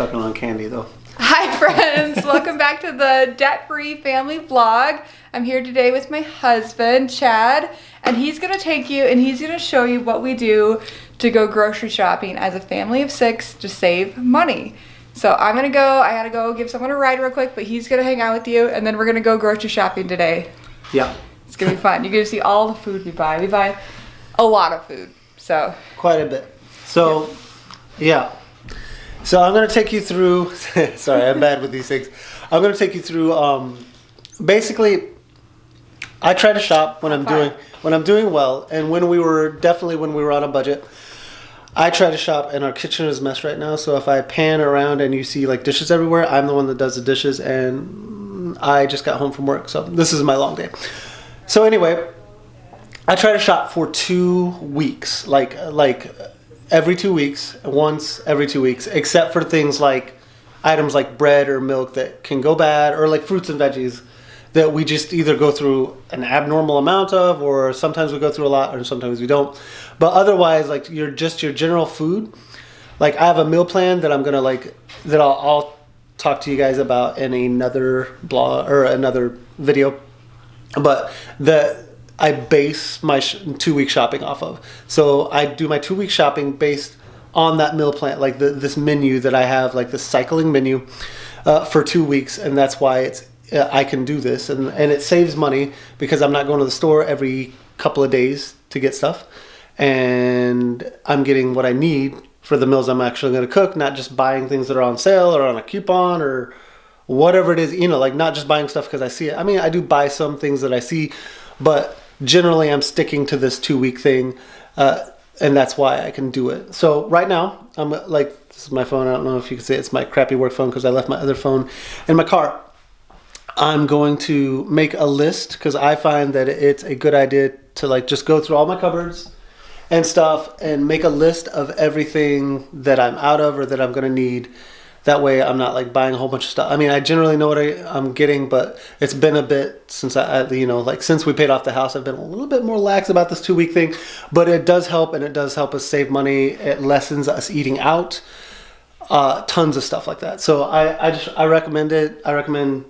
sucking on candy though. Hi friends, welcome back to the debt-free family vlog. I'm here today with my husband, Chad, and he's gonna take you and he's gonna show you what we do to go grocery shopping as a family of 6 to save money. So I'm gonna go, I gotta go give someone a ride real quick, but he's gonna hang out with you and then we're gonna go grocery shopping today. Yeah. It's gonna be fun. You're gonna see all the food we buy. We buy a lot of food, so. Quite a bit. So, yeah. So I'm going to take you through, sorry, I'm bad with these things. I'm going to take you through, basically, I try to shop when I'm doing well, and when we were on a budget, I try to shop, and our kitchen is a mess right now, so if I pan around and you see like dishes everywhere, I'm the one that does the dishes, and I just got home from work, so this is my long day. So anyway, I try to shop for 2 weeks, like every 2 weeks, once every 2 weeks, except for things like items like bread or milk that can go bad, or like fruits and veggies that we just either go through an abnormal amount of, or sometimes we go through a lot, or sometimes we don't. But otherwise, like your general food, like I have a meal plan that I'm gonna I'll talk to you guys about in another blog or another video, but I base my 2 week shopping off of. So I do my 2 week shopping based on that meal plan, like this menu that I have, like the cycling menu for 2 weeks, and that's why I can do this, and it saves money because I'm not going to the store every couple of days to get stuff, and I'm getting what I need for the meals I'm actually going to cook, not just buying things that are on sale or on a coupon or whatever it is, like not just buying stuff because I see it. I mean, I do buy some things that I see, but generally I'm sticking to this 2 week thing, and that's why I can do it. So right now, I'm like, this is my phone. I don't know if you can see it. It's my crappy work phone because I left my other phone in my car. I'm going to make a list because I find that it's a good idea to like just go through all my cupboards and stuff and make a list of everything that I'm out of or that I'm going to need. That way I'm not like buying a whole bunch of stuff. I mean, I generally know what I'm getting, but it's been a bit since since we paid off the house, I've been a little bit more lax about this 2 week thing, but it does help, and it does help us save money. It lessens us eating out, tons of stuff like that. So I recommend it. I recommend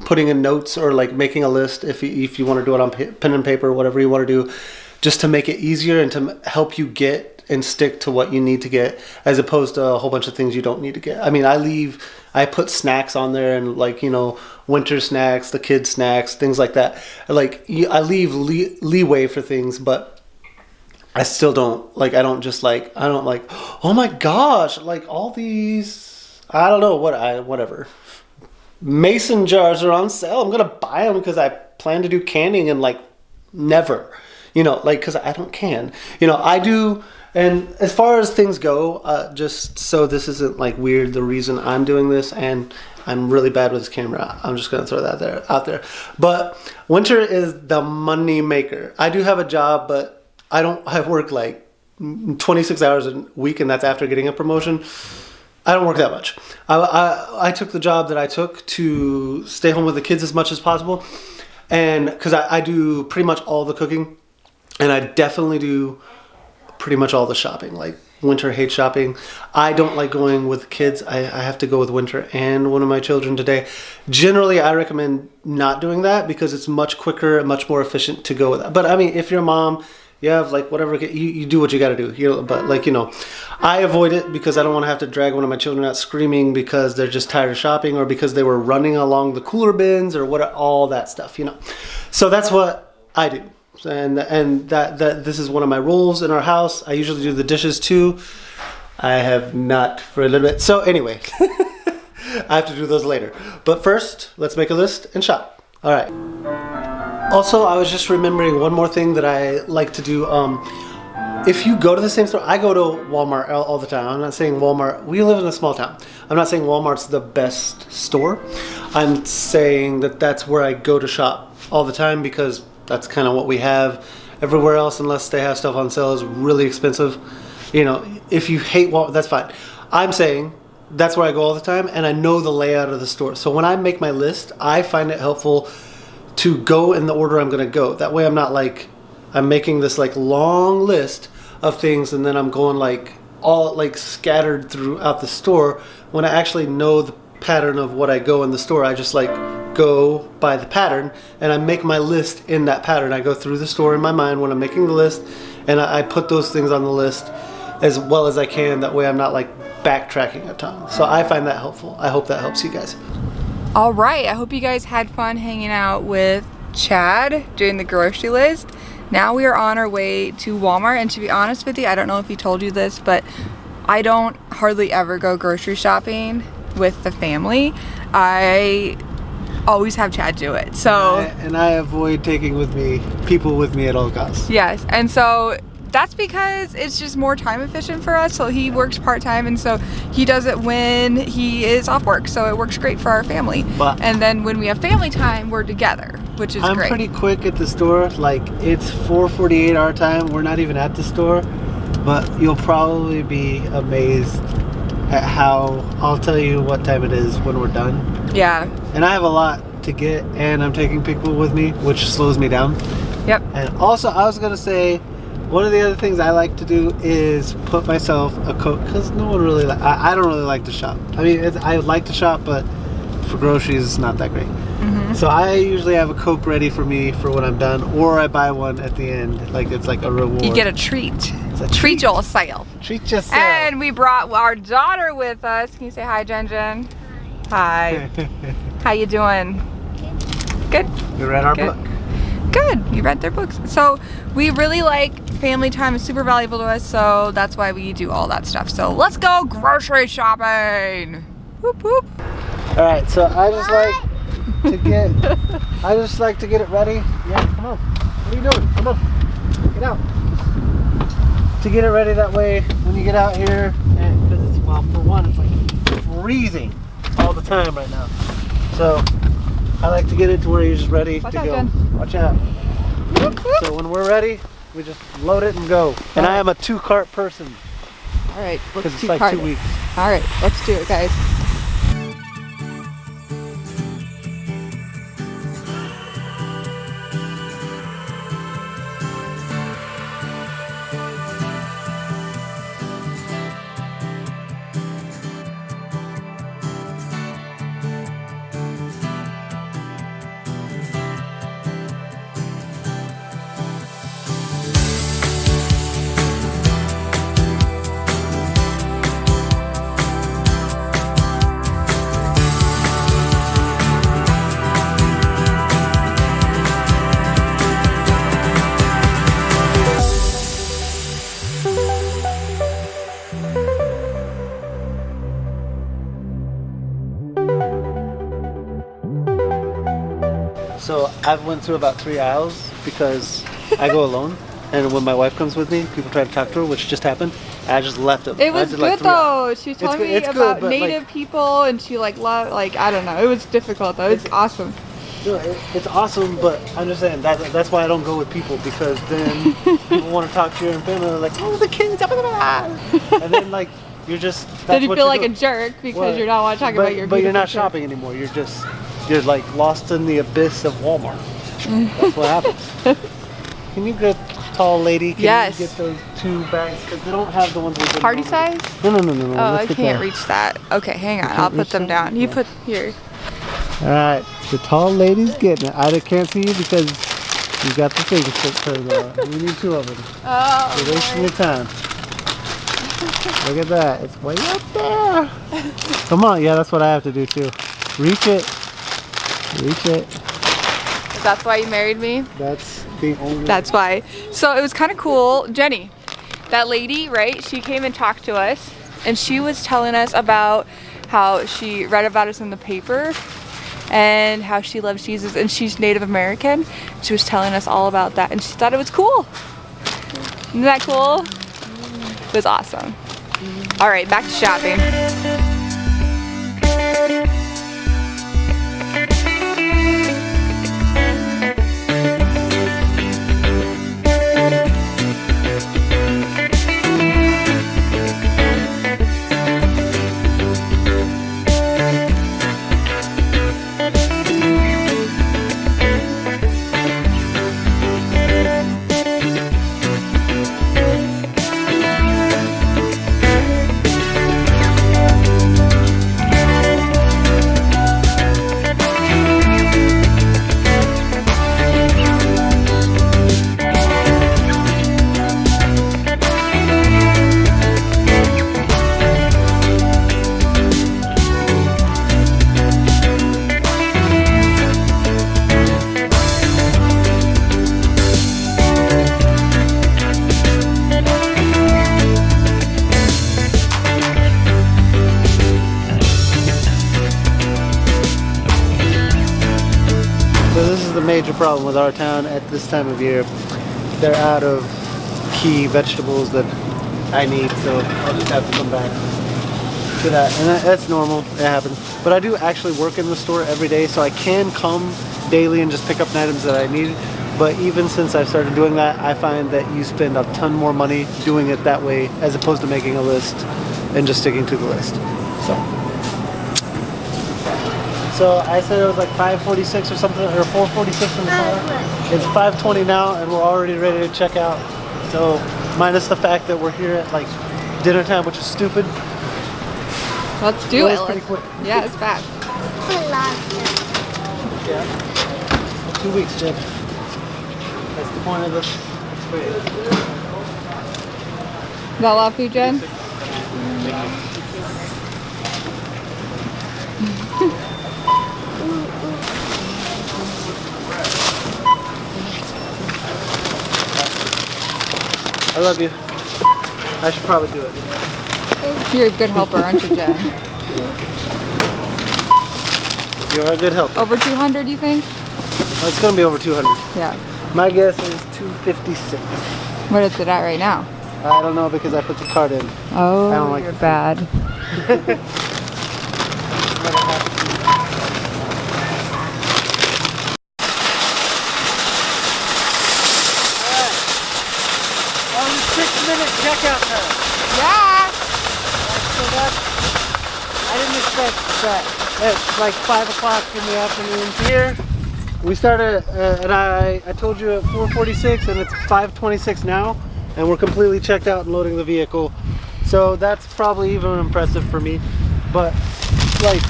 putting in notes or like making a list if you want to do it on pen and paper, whatever you want to do, just to make it easier and to help you get and stick to what you need to get, as opposed to a whole bunch of things you don't need to get. I mean, I put snacks on there, and like, winter snacks, the kids snacks, things like that. Like I leave leeway for things, but I still don't like, oh my gosh, like all these, I don't know whatever. Mason jars are on sale. I'm going to buy them because I plan to do canning and like never, because I don't can, I do. And as far as things go, just so this isn't like weird, the reason I'm doing this, and I'm really bad with this camera, I'm just going to throw that out there. But winter is the money maker. I do have a job, but I work like 26 hours a week, and that's after getting a promotion. I don't work that much. I took the job that I took to stay home with the kids as much as possible, and because I do pretty much all the cooking, and I definitely do pretty much all the shopping. Like Winter hates shopping. I don't like going with kids. I have to go with Winter and one of my children today. Generally, I recommend not doing that because it's much quicker and much more efficient to go with that. But I mean, if you're a mom, you have like whatever, you do what you got to do. But like, I avoid it because I don't want to have to drag one of my children out screaming because they're just tired of shopping, or because they were running along the cooler bins, or all that stuff, So that's what I do. And that this is one of my rules in our house. I usually do the dishes too. I have not for a little bit. So anyway, I have to do those later. But first, let's make a list and shop. All right. Also, I was just remembering one more thing that I like to do. If you go to the same store, I go to Walmart all the time. I'm not saying Walmart. We live in a small town. I'm not saying Walmart's the best store. I'm saying that that's where I go to shop all the time because that's kind of what we have. Everywhere else, unless they have stuff on sale, is really expensive. If you hate Walmart, that's fine. I'm saying that's where I go all the time, and I know the layout of the store. So when I make my list, I find it helpful to go in the order I'm going to go. That way I'm not like, I'm making this like long list of things and then I'm going like all like scattered throughout the store. When I actually know the pattern of what I go in the store, I just like go by the pattern and I make my list in that pattern. I go through the store in my mind when I'm making the list, and I put those things on the list as well as I can. That way I'm not like backtracking a ton. So I find that helpful. I hope that helps you guys. All right, I hope you guys had fun hanging out with Chad doing the grocery list. Now we are on our way to Walmart, and to be honest with you, I don't know if he told you this, but I don't hardly ever go grocery shopping with the family. I always have Chad do it. So and I avoid taking people with me at all costs. Yes, and so that's because it's just more time efficient for us. So he works part-time, and so he does it when he is off work, so it works great for our family. And then when we have family time, we're together, which is great. I'm pretty quick at the store. Like, it's 4:48 our time. We're not even at the store, but you'll probably be amazed at how I'll tell you what time it is when we're done. Yeah. And I have a lot to get, and I'm taking people with me, which slows me down. Yep. And also, I was gonna say, one of the other things I like to do is put myself a Coke, because no one really, I don't really like to shop. I mean, I like to shop, but for groceries, it's not that great. So I usually have a Coke ready for me for when I'm done, or I buy one at the end, like it's like a reward. You get a treat. It's a treat yourself. Treat yourself. And we brought our daughter with us. Can you say hi, Jen Jen? Hi. How you doing? Good. We read our book. Good. You read their books. So we really like family time. It's super valuable to us, so that's why we do all that stuff. So let's go grocery shopping. Whoop whoop. All right. So I just like to get it ready. Yeah. Come on. What are you doing? Come on. Get out. To get it ready that way when you get out here, and because it's, well, for one, it's like freezing all the time right now. So I like to get it to where you're just ready to go. Jen. Watch out. So when we're ready, we just load it and go. And I am a 2-cart person. All right, because it's like 2 weeks. All right, let's do it, guys. So I've went through about 3 aisles because I go alone, and when my wife comes with me, people try to talk to her, which just happened. I just left them. It was good though. She told me about native people, and she like loved, like, I don't know. It was difficult though. It's awesome. No, it's awesome, but I'm just saying that's why I don't go with people, because then people want to talk to your family. They're like, oh, the kids, and then like you're just. Then you feel like a jerk because you're not want to talk about your. But you're not shopping anymore. You're like lost in the abyss of Walmart. That's what happens. Can you get tall lady? Can you get those 2 bags? Because they don't have the ones with party size? No. Oh, I can't reach that. Okay, hang on. I'll put them down. You put here. All right, the tall lady's getting it. I can't see you because you got the fingertip turned on. We need 2 of them. Oh. You're wasting your time. Look at that. It's way up there. Come on. Yeah, that's what I have to do too. Reach it. Reach it. That's why you married me? That's the only. That's why. So it was kind of cool. Jenny, that lady, right? She came and talked to us, and she was telling us about how she read about us in the paper and how she loves Jesus, and she's Native American. She was telling us all about that, and she thought it was cool. Isn't that cool? It was awesome. All right, back to shopping. So this is the major problem with our town at this time of year. They're out of key vegetables that I need, so I'll just have to come back to that. And that's normal, it happens. But I do actually work in the store every day, so I can come daily and just pick up items that I need. But even since I've started doing that, I find that you spend a ton more money doing it that way as opposed to making a list and just sticking to the list. So I said it was like 5:46 or something, or 4:46 in the car. It's 5:20 now, and we're already ready to check out. So minus the fact that we're here at like dinner time, which is stupid. Let's do it. It's pretty quick. Yeah, it's fast. Yeah. 2 weeks, Jim. That's the point of this. Is that a lot of food, Jen? I love you. I should probably do it. You're a good helper, aren't you, Jen? You're a good helper. Over 200, you think? Oh, it's gonna be over 200. Yeah. My guess is 256. What is it at right now? I don't know because I put the card in. Oh, I don't like you're the food. bad. Checkout time. Yeah. So that's, I didn't expect that. It's like 5 o'clock in the afternoon here. We started, and I told you at 4:46, and it's 5:26 now, and we're completely checked out and loading the vehicle. So that's probably even impressive for me. But like,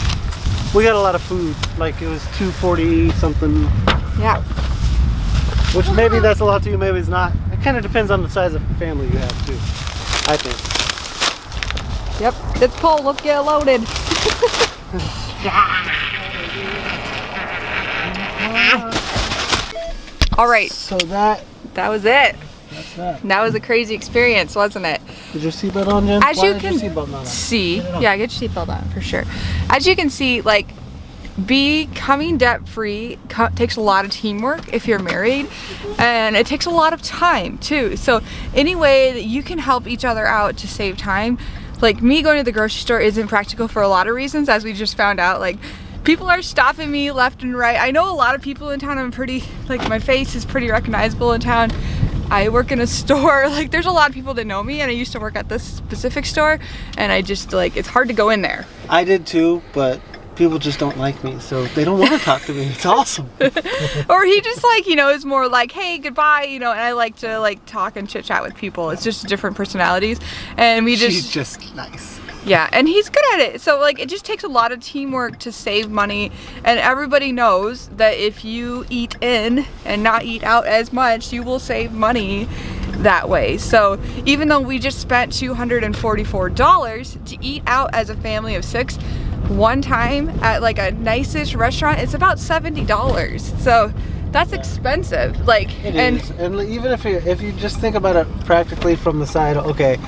we got a lot of food. Like it was 240 something. Yeah. Which maybe that's a lot to you, maybe it's not. It kind of depends on the size of family you have too, I think. Yep. It's cold. Let's get loaded. All right. So that was it. that's that. That was a crazy experience, wasn't it? Did your seatbelt on, Jen? As Why you is can your seatbelt not on? see, Get it on. yeah, get your seatbelt on for sure. As you can see, like, becoming debt-free takes a lot of teamwork if you're married, and it takes a lot of time too. So any way that you can help each other out to save time, like me going to the grocery store isn't practical for a lot of reasons, as we just found out. Like, people are stopping me left and right. I know a lot of people in town. I'm pretty, like, my face is pretty recognizable in town. I work in a store. Like, there's a lot of people that know me, and I used to work at this specific store, and I just, like, it's hard to go in there. I did too, but people just don't like me, so they don't want to talk to me. It's awesome. Or he just, like, you know, is more like, hey, goodbye, you know, and I like to, like, talk and chit chat with people. It's just different personalities, and we just... She's just nice. Yeah, and he's good at it. So, like, it just takes a lot of teamwork to save money, and everybody knows that if you eat in and not eat out as much, you will save money that way. So even though we just spent $244 to eat out as a family of 6 one time at like a nice-ish restaurant, it's about $70. So that's expensive. Like, It is. And even if you just think about it practically from the side, okay,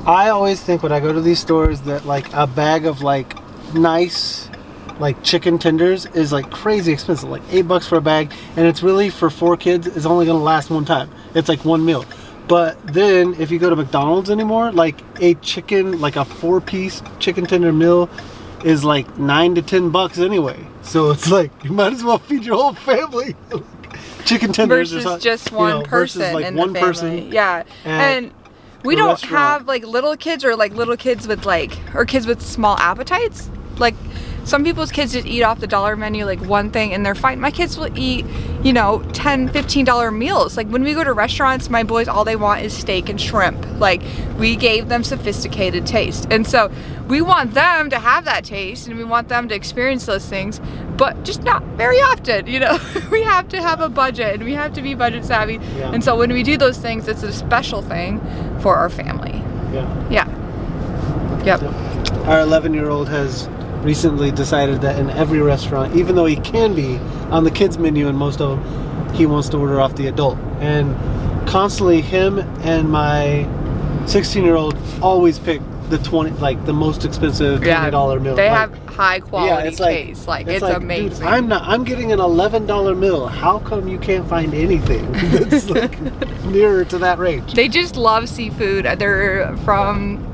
I always think when I go to these stores that like a bag of like nice like chicken tenders is like crazy expensive, like $8 for a bag, and it's really for 4 kids, it's only gonna last one time. It's like one meal. But then if you go to McDonald's anymore, like a chicken, like a 4-piece chicken tender meal is like $9 to $10 anyway. So it's like you might as well feed your whole family chicken tenders versus just one person versus like in one the family. person. Yeah, and we the don't restaurant. have like little kids or like little kids with like, or kids with small appetites. Like, some people's kids just eat off the dollar menu, like one thing, and they're fine. My kids will eat, you know, $10, $15 meals. Like, when we go to restaurants, my boys, all they want is steak and shrimp. Like, we gave them sophisticated taste. And so we want them to have that taste, and we want them to experience those things, but just not very often, you know. We have to have a budget, and we have to be budget savvy. Yeah. And so when we do those things, it's a special thing for our family. Yeah. Yeah. Yep. Our 11-year-old has recently decided that in every restaurant, even though he can be on the kids menu in most of them, he wants to order off the adult. And constantly him and my 16-year-old always pick the 20, like the most expensive $20 meal. They Like, have high quality taste. Like it's amazing. Dude, I'm getting an $11 meal. How come you can't find anything that's like nearer to that range? They just love seafood. They're from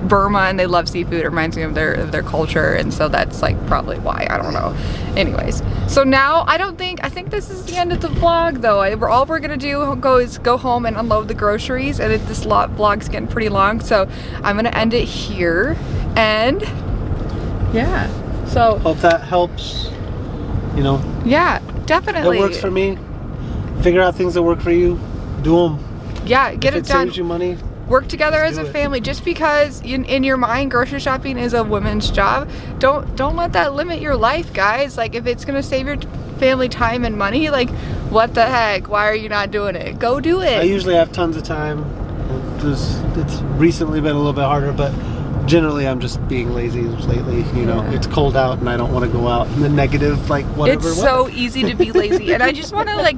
Burma and they love seafood. It reminds me of their culture, and so that's like probably why. I don't know. Anyways, so now I think this is the end of the vlog though. All we're gonna do is go home and unload the groceries, and this vlog's getting pretty long, so I'm gonna end it here. And yeah, so hope that helps. You know. Yeah, definitely. It works for me. Figure out things that work for you. Do them. Yeah, get it done. Saves you money. Work together as a family. Just because in your mind grocery shopping is a woman's job, don't let that limit your life, guys. Like if it's gonna save your family time and money, like what the heck? Why are you not doing it? Go do it. I usually have tons of time. It's recently been a little bit harder, but generally I'm just being lazy lately. You know, it's cold out and I don't want to go out in the negative, like whatever. It's so easy to be lazy, and I just want to like,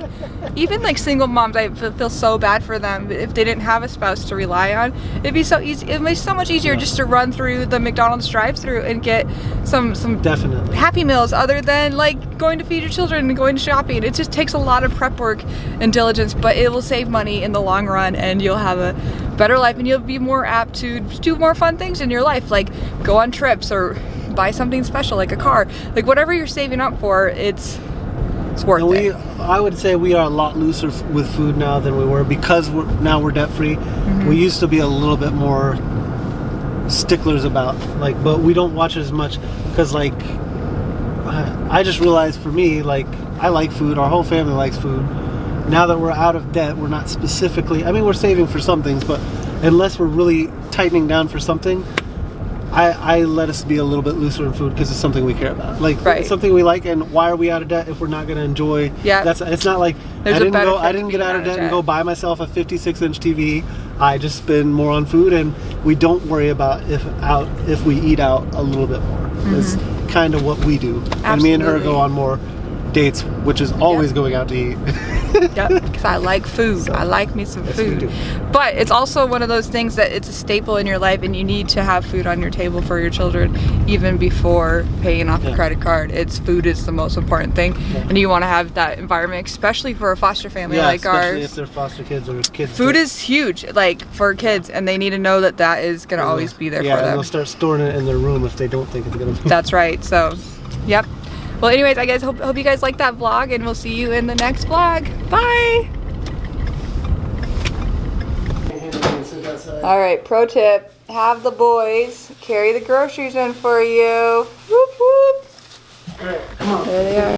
even like single moms, I feel so bad for them. If they didn't have a spouse to rely on, it'd be so easy. It'd be so much easier just to run through the McDonald's drive-through and get some definitely Happy Meals, other than like going to feed your children and going to shopping. It just takes a lot of prep work and diligence, but it will save money in the long run, and you'll have a better life, and you'll be more apt to do more fun things in your life, like go on trips or buy something special like a car, like whatever you're saving up for, it's worth it. I would say we are a lot looser with food now than we were, because we're debt free. We used to be a little bit more sticklers about but we don't watch it as much, because like I just realized for me, like I like food, our whole family likes food. Now that we're out of debt, we're not specifically, I mean, we're saving for some things, but unless we're really tightening down for something, I let us be a little bit looser in food, because it's something we care about. Like it's something we like, and why are we out of debt if we're not going to enjoy? Yeah, it's not like I didn't get out of debt and go buy myself a 56-inch TV. I just spend more on food, and we don't worry about if we eat out a little bit more. It's kind of what we do. Absolutely. And me and her go on more dates, which is always going out to eat. Yep, because I like food. I like me some food. But it's also one of those things that it's a staple in your life, and you need to have food on your table for your children even before paying off a credit card. Food is the most important thing, and you want to have that environment, especially for a foster family like ours. Especially if they're foster kids or kids. Food is huge, like for kids, and they need to know that is going to always be there for them. Yeah, and they'll start storing it in their room if they don't think it's going to be. That's right. So, yep. Well, anyways, I guys hope you guys like that vlog, and we'll see you in the next vlog. Bye! All right, pro tip, have the boys carry the groceries in for you. Whoop, whoop. All right, come on. There they are.